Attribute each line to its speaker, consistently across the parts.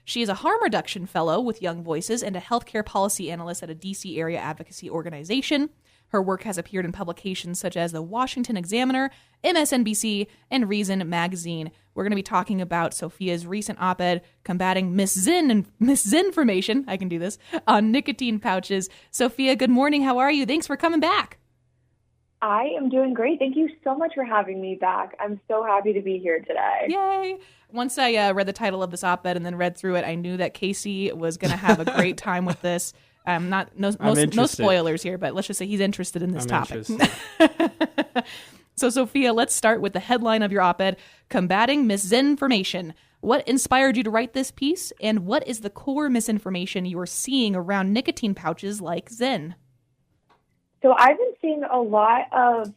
Speaker 1: She is a harm reduction fellow with Young Voices and a healthcare policy analyst at a DC area advocacy organization. Her work has appeared in publications such as the Washington Examiner, MSNBC, and Reason magazine. We're going to be talking about Sofia's recent op-ed combating misinformation, I can do this, on nicotine pouches. Sofia, good morning. How are you? Thanks for coming back.
Speaker 2: I am doing great. Thank you so much for having me back. I'm so happy to be here today.
Speaker 1: Yay. Once I read the title of this op-ed and then read through it, I knew that Casey was going to have a great time with this. No spoilers here, but let's just say he's interested in this topic. So, Sofia, let's start with the headline of your op-ed, Combating Misinformation. What inspired you to write this piece, and what is the core misinformation you are seeing around nicotine pouches like Zyn?
Speaker 2: So I've been seeing a lot of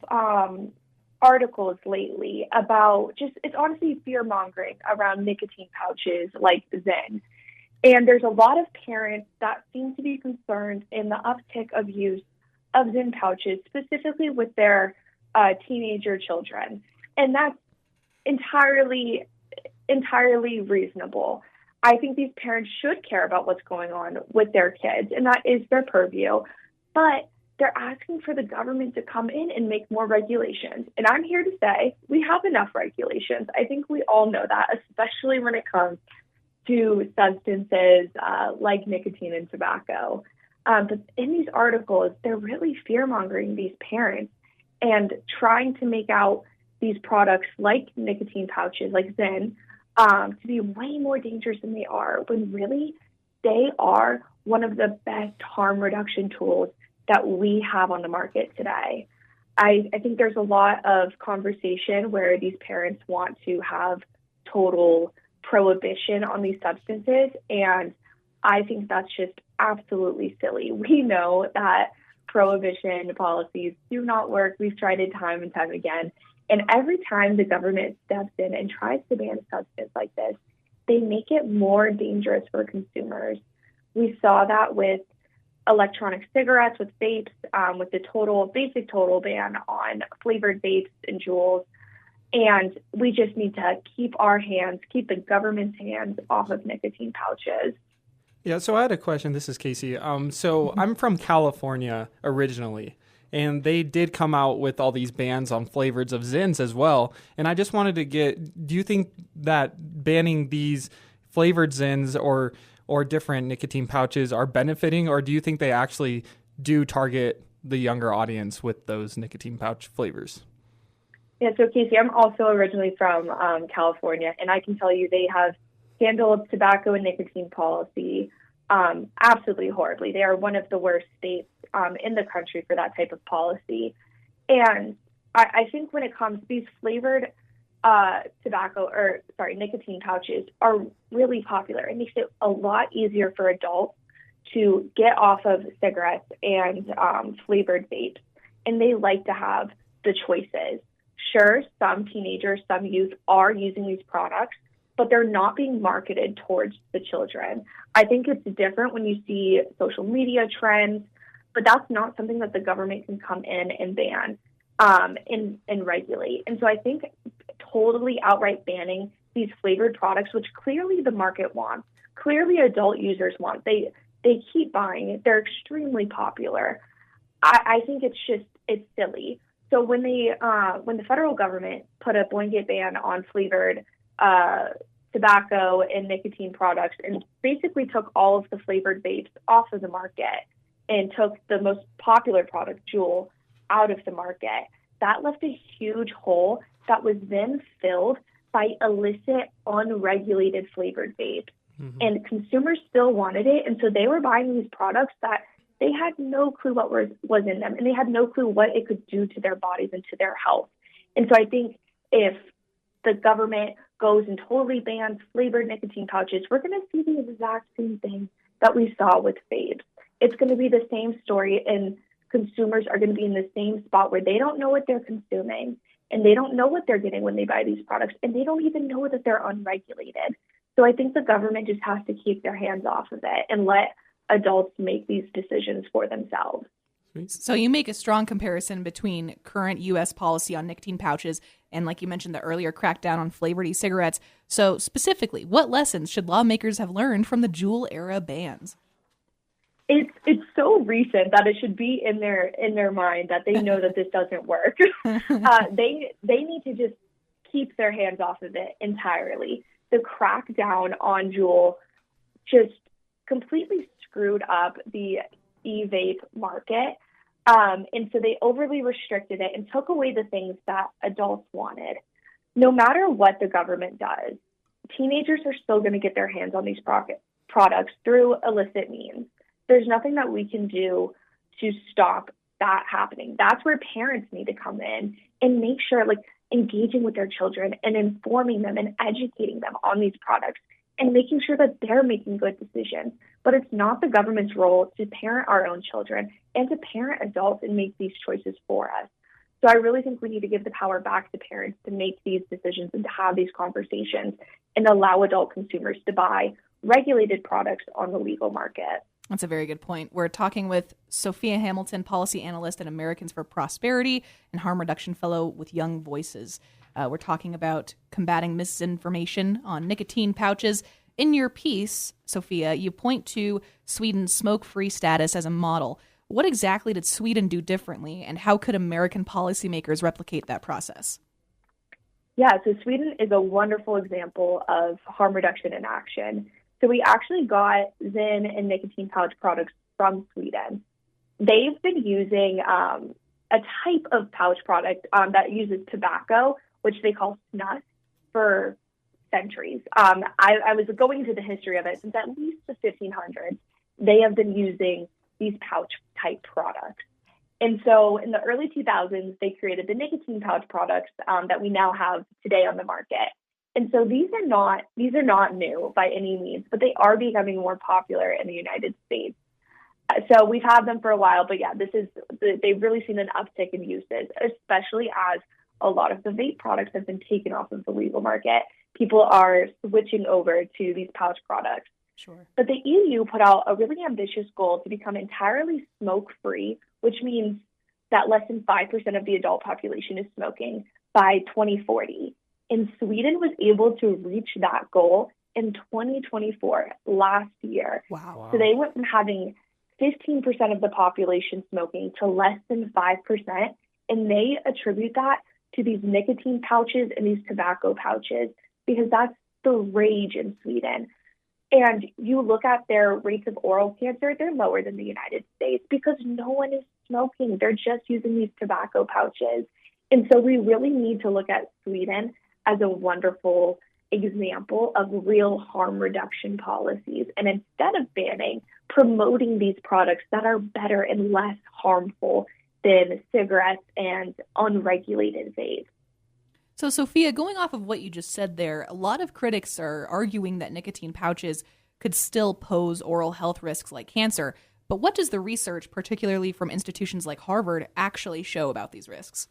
Speaker 2: articles lately about it's honestly fear-mongering around nicotine pouches like Zyn. And there's a lot of parents that seem to be concerned in the uptick of use of Zyn pouches, specifically with their teenager children. And that's entirely reasonable. I think these parents should care about what's going on with their kids, and that is their purview. But they're asking for the government to come in and make more regulations. And I'm here to say we have enough regulations. I think we all know that, especially when it comes to substances like nicotine and tobacco. But in these articles, they're really fear-mongering these parents and trying to make out these products like nicotine pouches, like Zyn, to be way more dangerous than they are, when really they are one of the best harm reduction tools that we have on the market today. I think there's a lot of conversation where these parents want to have total prohibition on these substances, and I think that's just absolutely silly. We know that prohibition policies do not work. We've tried it time and time again, and every time the government steps in and tries to ban a substance like this, they make it more dangerous for consumers. We saw that with electronic cigarettes, with vapes, with the basic total ban on flavored vapes and Juuls. And we just need to keep the government's hands off of nicotine pouches.
Speaker 3: Yeah, so I had a question. This is Casey. I'm from California originally, and they did come out with all these bans on flavors of Zyns as well. And I just wanted to do you think that banning these flavored Zyns or different nicotine pouches are benefiting, or do you think they actually do target the younger audience with those nicotine pouch flavors?
Speaker 2: Yeah, so Casey, I'm also originally from California, and I can tell you they have handled tobacco and nicotine policy absolutely horribly. They are one of the worst states in the country for that type of policy. And I think when it comes to these flavored nicotine pouches are really popular. It makes it a lot easier for adults to get off of cigarettes and flavored vapes. And they like to have the choices. Sure, some teenagers, some youth are using these products, but they're not being marketed towards the children. I think it's different when you see social media trends, but that's not something that the government can come in and ban and regulate. And so I think totally outright banning these flavored products, which clearly the market wants, clearly adult users want. They keep buying it. They're extremely popular. I think it's silly. So when the federal government put a blanket ban on flavored tobacco and nicotine products and basically took all of the flavored vapes off of the market and took the most popular product, Juul, out of the market, that left a huge hole that was then filled by illicit, unregulated flavored vapes. Mm-hmm. And consumers still wanted it, and so they were buying these products that they had no clue what was in them, and they had no clue what it could do to their bodies and to their health. And so I think if the government goes and totally bans flavored nicotine pouches, we're going to see the exact same thing that we saw with vapes. It's going to be the same story, and consumers are going to be in the same spot where they don't know what they're consuming, and they don't know what they're getting when they buy these products, and they don't even know that they're unregulated. So I think the government just has to keep their hands off of it and let adults make these decisions for themselves.
Speaker 1: So you make a strong comparison between current U.S. policy on nicotine pouches and like you mentioned, the earlier crackdown on flavored e-cigarettes. So specifically, what lessons should lawmakers have learned from the Juul era bans?
Speaker 2: It's so recent that it should be in their mind that they know that this doesn't work. They need to just keep their hands off of it entirely. The crackdown on Juul just completely screwed up the e-vape market. And so they overly restricted it and took away the things that adults wanted. No matter what the government does, teenagers are still going to get their hands on these products through illicit means. There's nothing that we can do to stop that happening. That's where parents need to come in and make sure, like, engaging with their children and informing them and educating them on these products and making sure that they're making good decisions. But it's not the government's role to parent our own children and to parent adults and make these choices for us. So I really think we need to give the power back to parents to make these decisions and to have these conversations and allow adult consumers to buy regulated products on the legal market.
Speaker 1: That's a very good point. We're talking with Sofia Hamilton, policy analyst at Americans for Prosperity and harm reduction fellow with Young Voices. We're talking about combating misinformation on nicotine pouches. In your piece, Sofia, you point to Sweden's smoke-free status as a model. What exactly did Sweden do differently, and how could American policymakers replicate that process?
Speaker 2: Yeah, so Sweden is a wonderful example of harm reduction in action. So we actually got Zyn and nicotine pouch products from Sweden. They've been using a type of pouch product that uses tobacco, which they call snus, for centuries. I was going into the history of it since at least the 1500s. They have been using these pouch type products. And so in the early 2000s, they created the nicotine pouch products that we now have today on the market. And so these are not new by any means, but they are becoming more popular in the United States. So we've had them for a while, but yeah, they've really seen an uptick in uses, especially as a lot of the vape products have been taken off of the legal market. People are switching over to these pouch products.
Speaker 1: Sure.
Speaker 2: But the EU put out a really ambitious goal to become entirely smoke-free, which means that less than 5% of the adult population is smoking by 2040. And Sweden was able to reach that goal in 2024, last year.
Speaker 1: Wow.
Speaker 2: So they went from having 15% of the population smoking to less than 5%, and they attribute that to these nicotine pouches and these tobacco pouches, because that's the rage in Sweden. And you look at their rates of oral cancer, they're lower than the United States because no one is smoking. They're just using these tobacco pouches. And so we really need to look at Sweden as a wonderful example of real harm reduction policies. And instead of banning, promoting these products that are better and less harmful than cigarettes and unregulated vapes.
Speaker 1: So, Sofia, going off of what you just said there, a lot of critics are arguing that nicotine pouches could still pose oral health risks like cancer. But what does the research, particularly from institutions like Harvard, actually show about these risks?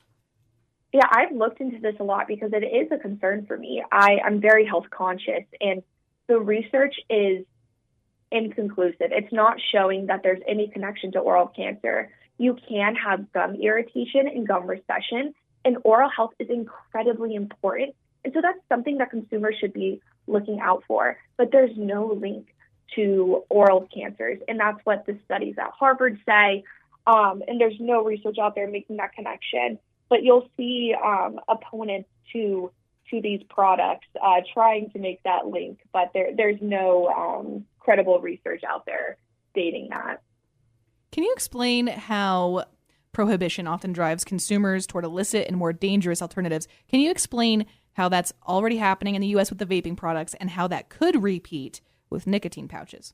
Speaker 2: Yeah, I've looked into this a lot because it is a concern for me. I'm very health conscious, and the research is inconclusive. It's not showing that there's any connection to oral cancer. You can have gum irritation and gum recession, and oral health is incredibly important. And so that's something that consumers should be looking out for. But there's no link to oral cancers, and that's what the studies at Harvard say. And there's no research out there making that connection. But you'll see opponents to these products trying to make that link, but there's no credible research out there stating that.
Speaker 1: Can you explain how prohibition often drives consumers toward illicit and more dangerous alternatives? Can you explain how that's already happening in the U.S. with the vaping products and how that could repeat with nicotine pouches?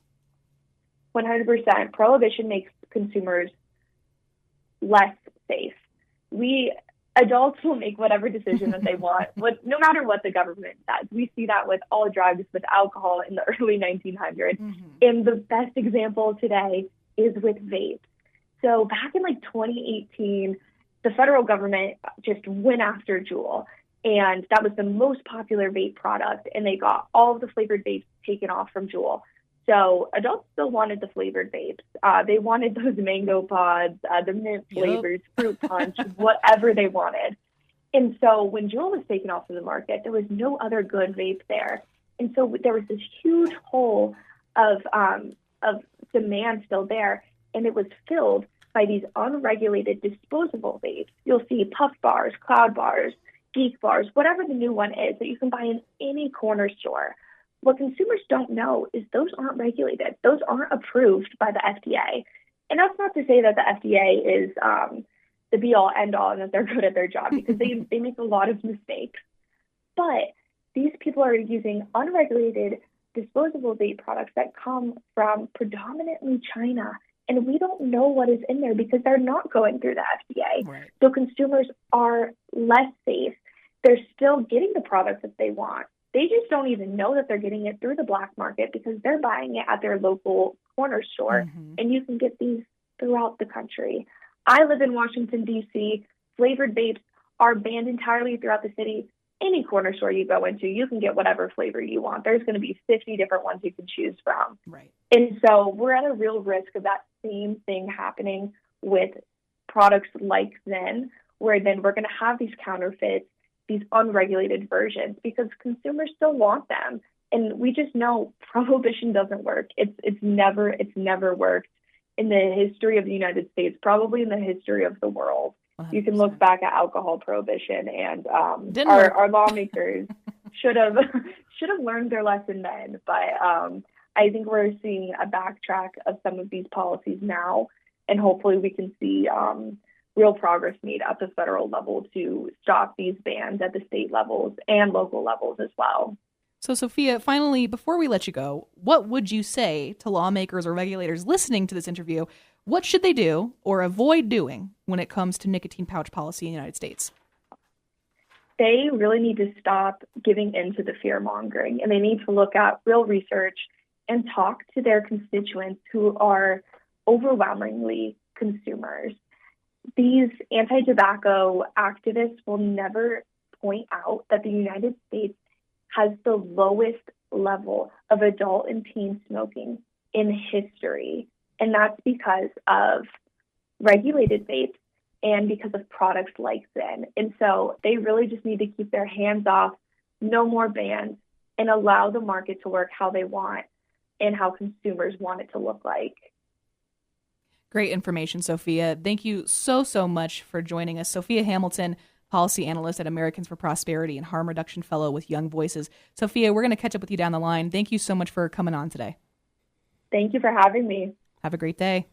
Speaker 2: 100%. Prohibition makes consumers less safe. Adults will make whatever decision that they want, no matter what the government says. We see that with all drugs, with alcohol in the early 1900s. Mm-hmm. And the best example today is with vapes. So back in 2018, the federal government just went after Juul, and that was the most popular vape product, and they got all of the flavored vapes taken off from Juul. So adults still wanted the flavored vapes. They wanted those mango pods, the mint flavors, fruit punch, whatever they wanted. And so when Juul was taken off of the market, there was no other good vape there. And so there was this huge hole of demand still there, and it was filled by these unregulated disposable vapes. You'll see Puff bars, Cloud bars, Geek bars, whatever the new one is that you can buy in any corner store. What consumers don't know is those aren't regulated. Those aren't approved by the FDA. And that's not to say that the FDA is the be-all, end-all and that they're good at their job, because they make a lot of mistakes. But these people are using unregulated disposable vape products that come from predominantly China, and we don't know what is in there because they're not going through the FDA.
Speaker 1: Right.
Speaker 2: So consumers are less safe. They're still getting the products that they want. They just don't even know that they're getting it through the black market because they're buying it at their local corner store, and you can get these throughout the country. I live in Washington, D.C. Flavored vapes are banned entirely throughout the city. Any corner store you go into, you can get whatever flavor you want. There's going to be 50 different ones you can choose from.
Speaker 1: Right.
Speaker 2: And so we're at a real risk of that same thing happening with products like Zen, where then we're going to have these counterfeits, these unregulated versions, because consumers still want them. And we just know prohibition doesn't work. It's never worked in the history of the United States, probably in the history of the world. 100%. You can look back at alcohol prohibition, and our lawmakers should have learned their lesson then. But I think we're seeing a backtrack of some of these policies now, and hopefully we can see real progress made at the federal level to stop these bans at the state levels and local levels as well.
Speaker 1: So, Sofia, finally, before we let you go, what would you say to lawmakers or regulators listening to this interview? What should they do or avoid doing when it comes to nicotine pouch policy in the United States?
Speaker 2: They really need to stop giving in to the fear-mongering, and they need to look at real research and talk to their constituents who are overwhelmingly consumers. These anti-tobacco activists will never point out that the United States has the lowest level of adult and teen smoking in history. And that's because of regulated vapes and because of products like Zen. And so they really just need to keep their hands off, no more bans, and allow the market to work how they want and how consumers want it to look like.
Speaker 1: Great information, Sofia. Thank you so much for joining us. Sofia Hamilton, policy analyst at Americans for Prosperity and harm reduction fellow with Young Voices. Sofia, we're going to catch up with you down the line. Thank you so much for coming on today.
Speaker 2: Thank you for having me.
Speaker 1: Have a great day.